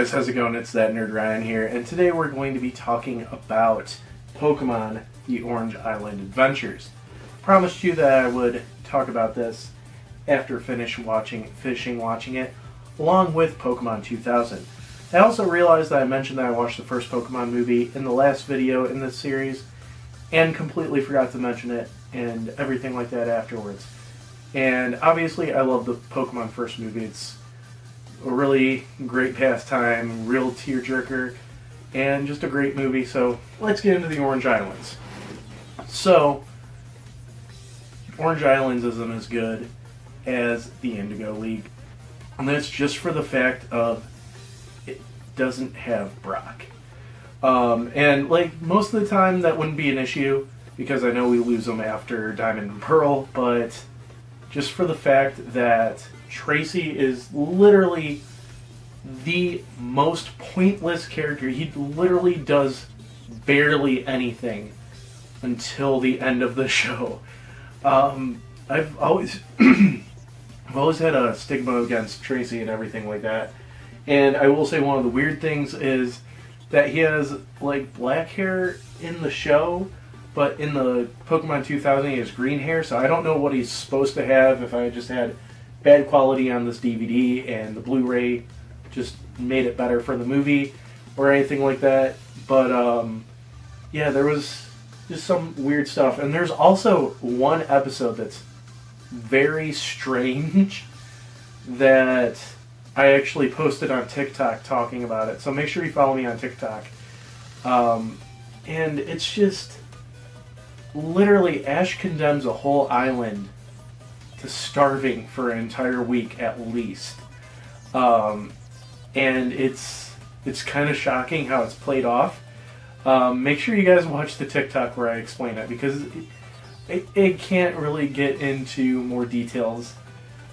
guys, how's it going? It's that nerd Ryan here, and today we're going to be talking about Pokemon The Orange Island Adventures. Promised you that I would talk about this after finishing watching it, along with Pokemon 2000. I also realized that I mentioned that I watched the first Pokemon movie in the last video in this series, and completely forgot to mention it and everything like that afterwards. And obviously I love the Pokemon first movie. It's a really great pastime, real tearjerker, and just a great movie. So let's get into the Orange Islands. So, Orange Islands isn't as good as the Indigo League, and that's just for the fact of it doesn't have Brock. And like most of the time that wouldn't be an issue because I know we lose them after Diamond and Pearl, but just for the fact that Tracy is literally the most pointless character. He literally does barely anything until the end of the show. I've always I've always had a stigma against Tracy and everything like that. And I will say one of the weird things is that he has like black hair in the show, but in the Pokemon 2000 he has green hair, so I don't know what he's supposed to have. If I just had bad quality on this DVD and the Blu-ray just made it better for the movie or anything like that. But yeah, there was just some weird stuff. And there's also one episode that's very strange that I actually posted on TikTok talking about it. So make sure you follow me on TikTok. And it's just literally Ash condemns a whole island to starving for an entire week at least. And it's kind of shocking how it's played off. Make sure you guys watch the TikTok where I explain it, because it can't really get into more details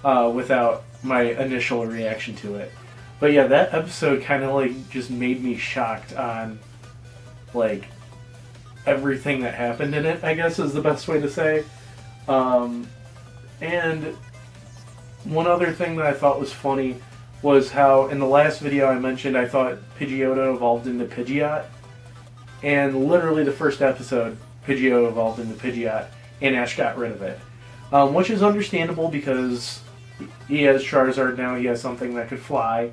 without my initial reaction to it. But yeah, that episode kind of like just made me shocked on like everything that happened in it, I guess is the best way to say. And one other thing that I thought was funny was how in the last video I mentioned I thought Pidgeotto evolved into Pidgeot. And literally the first episode, Pidgeotto evolved into Pidgeot, and Ash got rid of it. Which is understandable because he has Charizard now, he has something that could fly,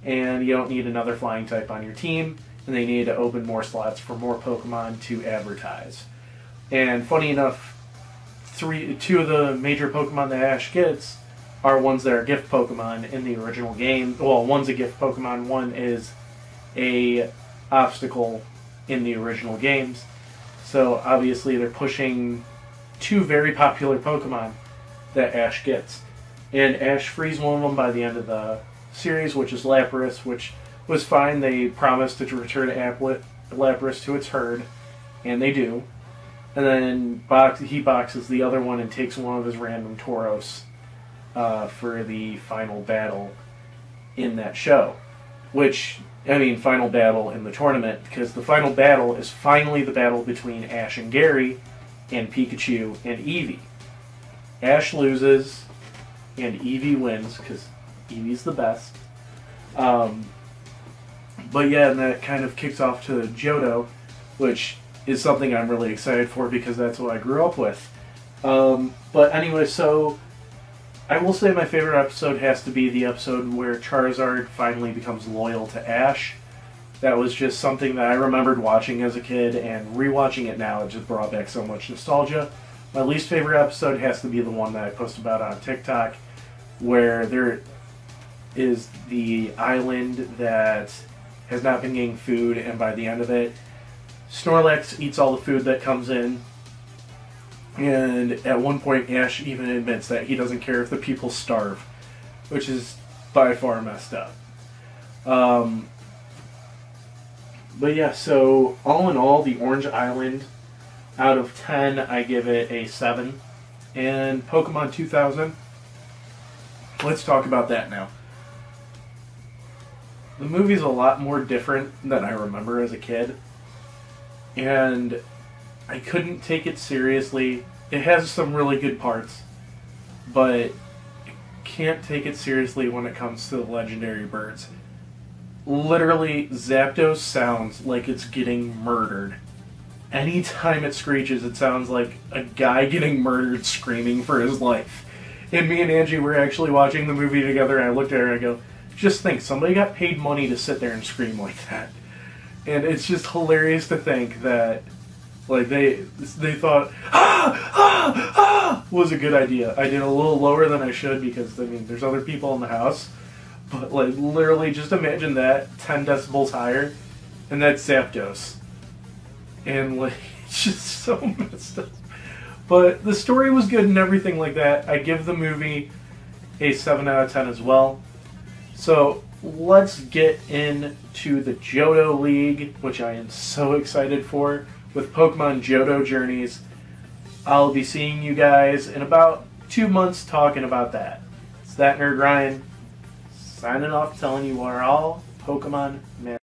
and you don't need another flying type on your team, and they need to open more slots for more Pokemon to advertise. And funny enough, two of the major Pokemon that Ash gets are ones that are gift Pokemon in the original game. Well, one's a gift Pokemon, one is a obstacle in the original games. So obviously they're pushing two very popular Pokemon that Ash gets. And Ash frees one of them by the end of the series, which is Lapras, which was fine. They promised to return Lapras to its herd, and they do. And then he boxes the other one and takes one of his random Tauros for the final battle in that show. Which, I mean, final battle in the tournament, because the final battle is finally the battle between Ash and Gary and Pikachu and Eevee. Ash loses and Eevee wins because Eevee's the best. But yeah, and that kind of kicks off to Johto, which is something I'm really excited for because that's what I grew up with. But anyway, so I will say my favorite episode has to be the episode where Charizard finally becomes loyal to Ash. That was just something that I remembered watching as a kid, and rewatching it now, it just brought back so much nostalgia. My least favorite episode has to be the one that I posted about on TikTok, where there is the island that has not been getting food, and by the end of it, Snorlax eats all the food that comes in. And at one point, Ash even admits that he doesn't care if the people starve, which is by far messed up. But yeah, so all in all, the Orange Island, out of 10, I give it a 7. And Pokemon 2000, let's talk about that now. The movie's a lot more different than I remember as a kid, and I couldn't take it seriously. It has some really good parts, but can't take it seriously when it comes to the legendary birds. Literally, Zapdos sounds like it's getting murdered. Anytime it screeches, it sounds like a guy getting murdered screaming for his life. And me and Angie were actually watching the movie together, and I looked at her and I go, just think, somebody got paid money to sit there and scream like that. And it's just hilarious to think that, like, they thought, was a good idea. I did a little lower than I should because, I mean, there's other people in the house. But, like, literally, just imagine that 10 decibels higher, and that's Zapdos. And, like, it's just so messed up. But the story was good and everything like that. I give the movie a 7 out of 10 as well. So, let's get into the Johto League, which I am so excited for, with Pokemon Johto Journeys. I'll be seeing you guys in about 2 months talking about that. It's That Nerd Ryan, signing off, telling you we're all Pokemon man.